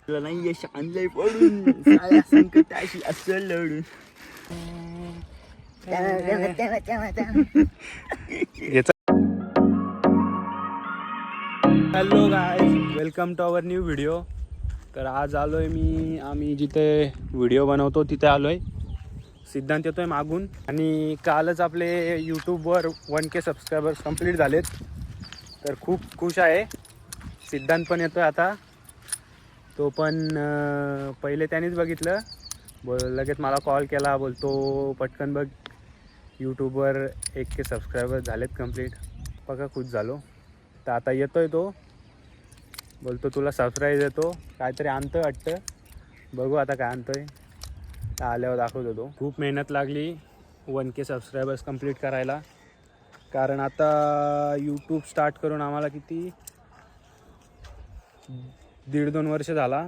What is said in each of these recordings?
नाही यश आणलंय पडून साऱ्या संकटाशी असं लढून. Hello guys, welcome to our new video. तर आज आलोय आम्ही जिथे व्हिडिओ बनवतो तिथे आलोय. सिद्धांत येतोय मागून आणि कालच आपले यूट्यूबवर 1K सबस्क्रायबर्स कंप्लीट झालेत. तर खूप खुश आहे. सिद्धांत पण येतोय आता. तो पण पहिले त्यानेच बघितलं, लगेच मला कॉल केला, बोलतो पटकन बघ यूट्यूबवर 1K सबस्क्रायबर झालेत कंप्लीट. बघा खुश झालो. तर आता येतोय तो, बोलतो तुला सरप्राईज देतो, काहीतरी आणतोय वाटतं. बघू आता काय आणतोय, आल्यावर दाखवतो तो. खूप मेहनत लागली 1K सबस्क्रायबर्स कंप्लीट करायला, कारण आता यूट्यूब स्टार्ट करून आम्हाला किती 1.5-2 वर्ष झाला.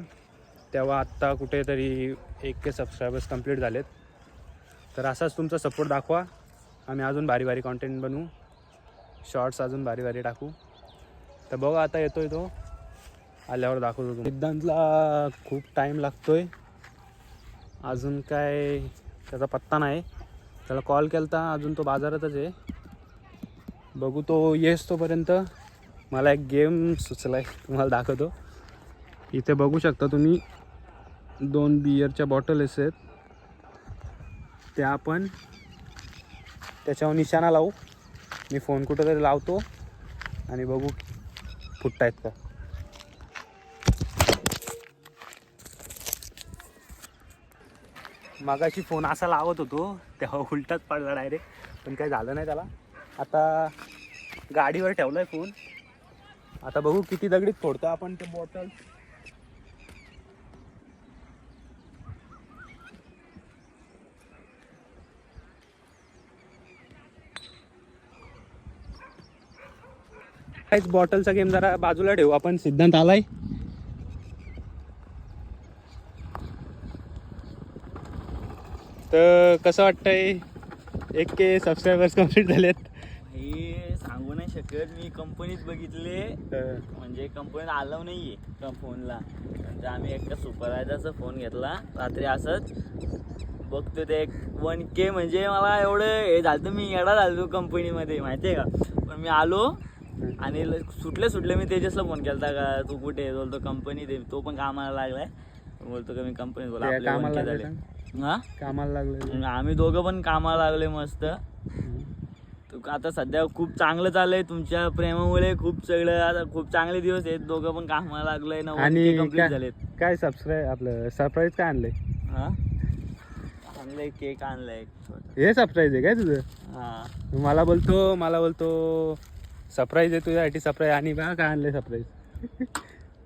तेव्हा आत्ता कुठेतरी 1K सबस्क्रायबर्स कंप्लीट झालेत. तर असाच तुमचा सपोर्ट दाखवा. आम्ही अजून भारी भारी कॉन्टेंट बनवू, शॉर्ट्स अजून भारी भारी टाकू. तर बघा आता येतोय तो, आल्यावर दाखवतो तो. सिद्धांतला खूप टाईम लागतोय, अजून काय त्याचा पत्ता नाही. त्याला कॉल केलता, अजून तो बाजारातच आहे. बघू तो येस तोपर्यंत. मला एक गेम सुचला आहे, तुम्हाला दाखवतो. इथे बघू शकता तुम्ही 2 बियरच्या बॉटल आहेत. त्या आपण त्याच्यावर निशाणा लावू. मी फोन कुठंतरी लावतो आणि बघू फुटतायत का. मागाशी फोन असा लावत होतो तेव्हा उलटाच पडला डायरेक्ट, पण काही झालं नाही त्याला. आता गाडीवर ठेवलाय फोन. आता बघू किती दगडीत फोडतो आपण ते बॉटल. काहीच बॉटलचा गेम जरा बाजूला ठेवू आपण. सिद्धांत आलाय. तर कसं वाटतंय 1K सबस्क्रायबर्स कंप्लीट झालेत? हे सांगू नाही शकत. मी कंपनीत बघितले, म्हणजे कंपनीत आलं नाहीये का फोनला. म्हणजे आम्ही एकदा सुपरवायझरचा फोन घेतला रात्री. असंच बघतो ते 1K म्हणजे मला एवढं हे झालं, मी येडा झालो कंपनीमध्ये माहिती आहे का. पण मी आलो आणि सुटले मी तेजसला फोन केला का तू कुठे, बोलतो कंपनीत आहे. तो पण कामाला लागलाय, बोलतो का मी कंपनीत. बोला आपले 1K झाले. हा कामाला लागले, आम्ही दोघं पण कामाला लागले मस्त. आता सध्या खूप चांगलं चाललंय तुमच्या प्रेमामुळे. खूप सगळं आता खूप चांगले दिवस आहेत. दोघं पण कामाला लागलोय ना, 1K कंप्लीट झालेत. काय आपलं सरप्राईज काय आणलंय? हा आणलंय, केक आणलाय. हे सरप्राईज आहे काय तुझं? हा, मला बोलतो सरप्राईज आहे तुझ्यासाठी. सरप्राईज आणि बघा काय आणलंय सरप्राईज.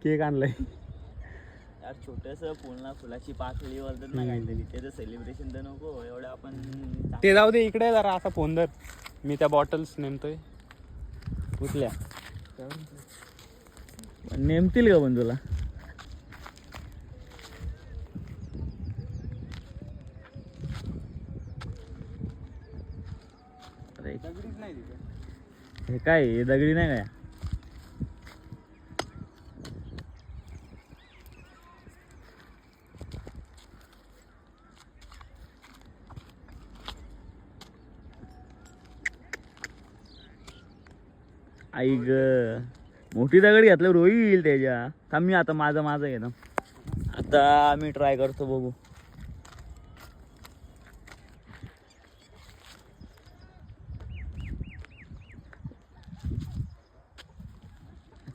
केक आणलाय यार. छोटंसं फुलाची पाकळी बोलतात ना काहीतरी, त्याचं सेलिब्रेशन तर नको एवढं आपण. ते जाऊ दे, इकडे जरा असा फोन धर. मी त्या बॉटल्स नेमतोय. कुठल्या नेमतील का पण तुला? हे काय, हे दगडी नाही काय? आई ग, मोठी दगड घेतलं रोईल त्याच्या. थांब मी आता माझं घेतो. आता मी ट्राय करतो, बघू.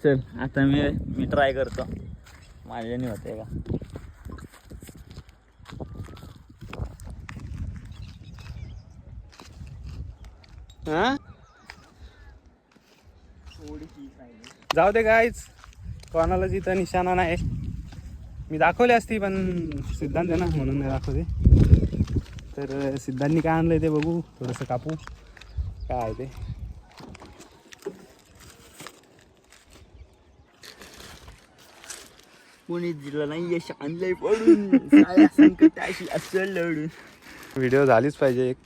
चल आता मी ट्राय करतो, माझ्याने होते का. हा, जाऊ दे गाईच, कोणाला जिथं निशाणा नाही. मी दाखवली असती पण सिद्धांत आहे ना, म्हणून नाही दाखवते. तर सिद्धांतनी काय आणलंय ते बघू. थोडंसं कापू काय आहे ते. कोणी दिलं नाही यश आणलंय पडून साऱ्या संकटाशी असं लढून. व्हिडिओ झालीच पाहिजे एक.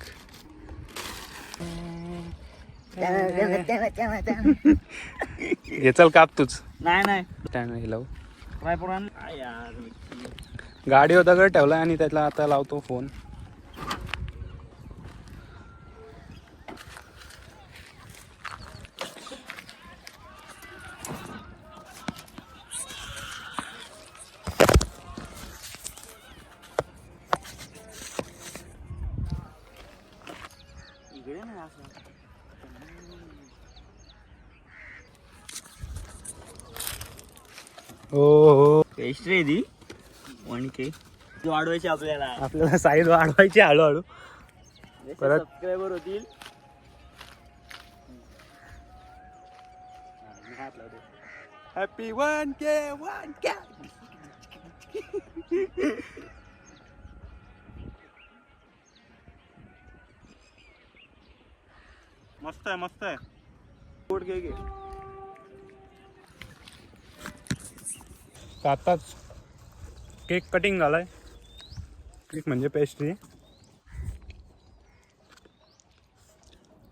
हे चल काप तूच. नाही टाइम लावू. ट्रायपॉड यार गाडीवर दगड ठेवलाय आणि त्याला आता लावतो फोन. इकडे नाही असं. हो पेस्ट्री दी 1K वाढवायची आपल्याला साईज वाढवायची हळूहळू. परत सबस्क्रायबर होतील. Happy 1K 1K. मस्त आहे मस्त आहे. पोट घे. आताच केक कटिंग झालाय. केक म्हणजे पेस्ट्री.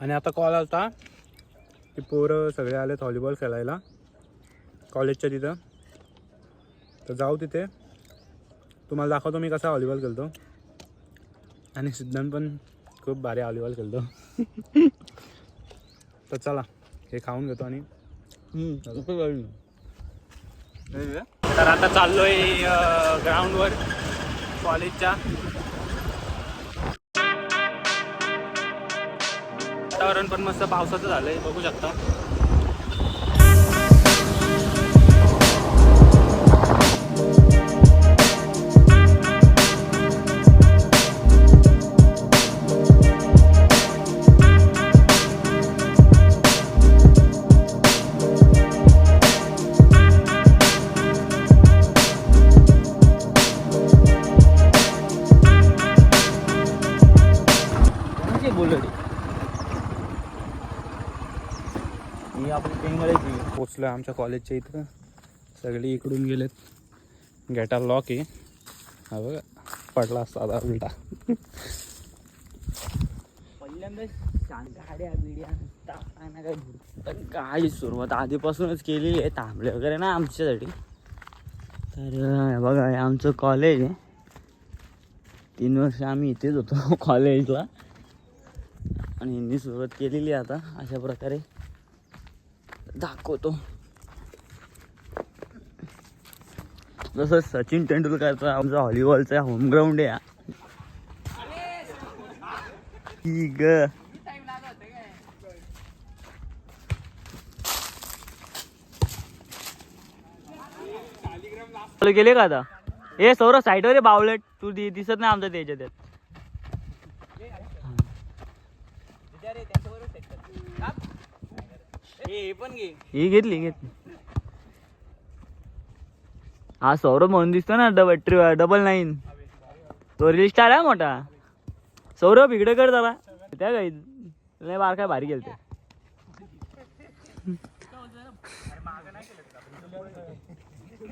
आणि आता कॉल आलता की पोरं सगळे आलेत व्हॉलीबॉल खेळायला कॉलेजच्या तिथं. तर जाऊ तिथे तुम्हाला दाखवतो मी कसा व्हॉलीबॉल खेळतो. आणि सिद्धांत पण खूप भारी व्हॉलीबॉल खेळतो. तर चला हे खाऊन घेतो आणि तर आता चाललोय ग्राउंडवर कॉलेजच्या. वातावरण पण मस्त पावसाचं झालंय बघू शकता. पोचलोय आमच्या कॉलेजच्या इथं. सगळी इकडून गेलेत. गेटा लॉक आहे. हा बघा पडला असता आता उलटा. पहिल्यांदा गाड्या बिड्या काय सुरुवात आधीपासूनच केलेली आहे. थांबले वगैरे ना आमच्यासाठी. तर बघा हे आमचं कॉलेज आहे. 3 वर्ष आम्ही इथेच होतो कॉलेजला. आणि यांनी सुरुवात केलेली आता अशा प्रकारे दाखवतो. जसं सचिन तेंडुलकरचा आमचा व्हॉलीबॉलचा होम ग्राउंड आहे. गेले का आता हे सौरव साईडवर बावलेट तू दिसत नाही आमच्या त्याच्यात. ही घेतली. हा सौरभ म्हणून दिसतो ना डबल 9 तो रील स्टार आहे मोठा. सौरभ इकडे कर जरा. त्या काही लय बार काय भारी गेलते.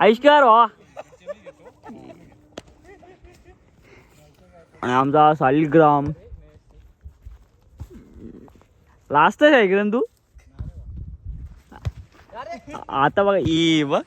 आईशकार हो. आणि आमचा सालिग्राम लास्ट आहे किरण तू. आता बघा ई बघ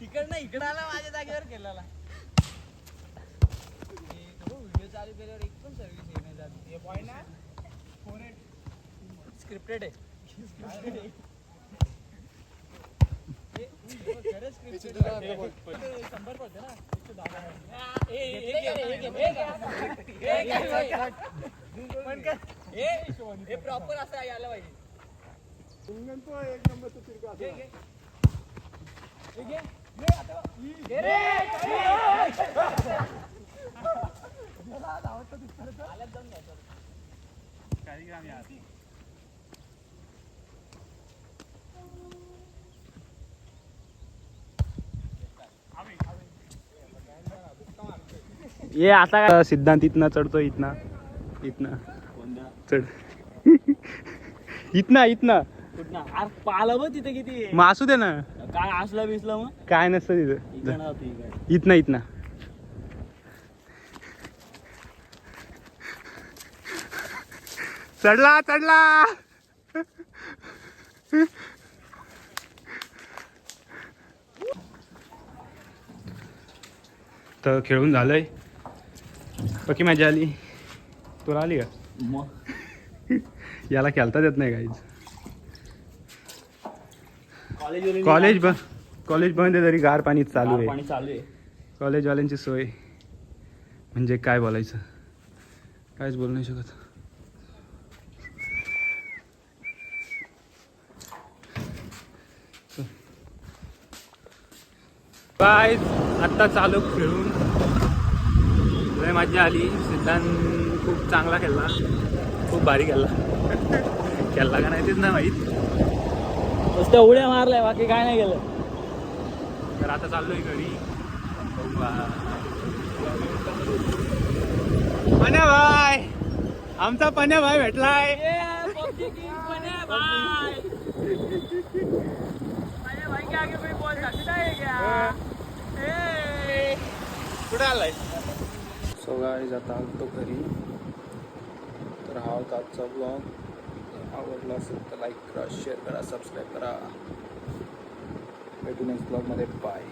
काय इकडं आला माझ्या जागेवर केलेला. व्हिडिओ चालू केल्यावर एक पण सर्व्हिस येणे जाते. हे पॉइंट ना स्क्रिप्टेड आहे. खरंच स्क्रिप्टेड आहे. 100 पडते ना. प्रॉपर असं यायला पाहिजे. ये आता सिद्धांत इथनं चढतो, इथनं चढ. इथनं कुठं अरे पाला बघ तिथे किती आहे. मग असू दे ना, काय असलं बिसलं मग काय नसतं तिथं. इकडं होतं, इकडं. इथनं चढला. तर खेळून झालंय. बाकी मजा आली. तुला आली का? मग याला खेळताच येत नाही काहीच. कॉलेज बंद आहे तरी गार पाणी चालू आहे. पाणी चालू आहे. कॉलेजवाल्यांची सोय म्हणजे काय बोलायचं, काहीच बोलू नाही शकत. काय आत्ता चालू खेळून लय मजा आली. सिद्धांत खूप चांगला खेळला, खूप भारी खेळला. खेळला का नाही तेच नाही माहीत. नुसत्या उड्या मारलाय, बाकी काय नाही केलं. तर आता चाललोय घरी. पण्या भाई, आमचा पण्या भाई भेटलाय. कुठे आलाय? सो गाईज आता आलतो घरी. तर हा होता आजचा ब्लॉग. आवडला असेल तर लाईक करा, शेअर करा, सबस्क्राईब करा. भेटू नेक्स्ट ब्लॉगमध्ये. बाय.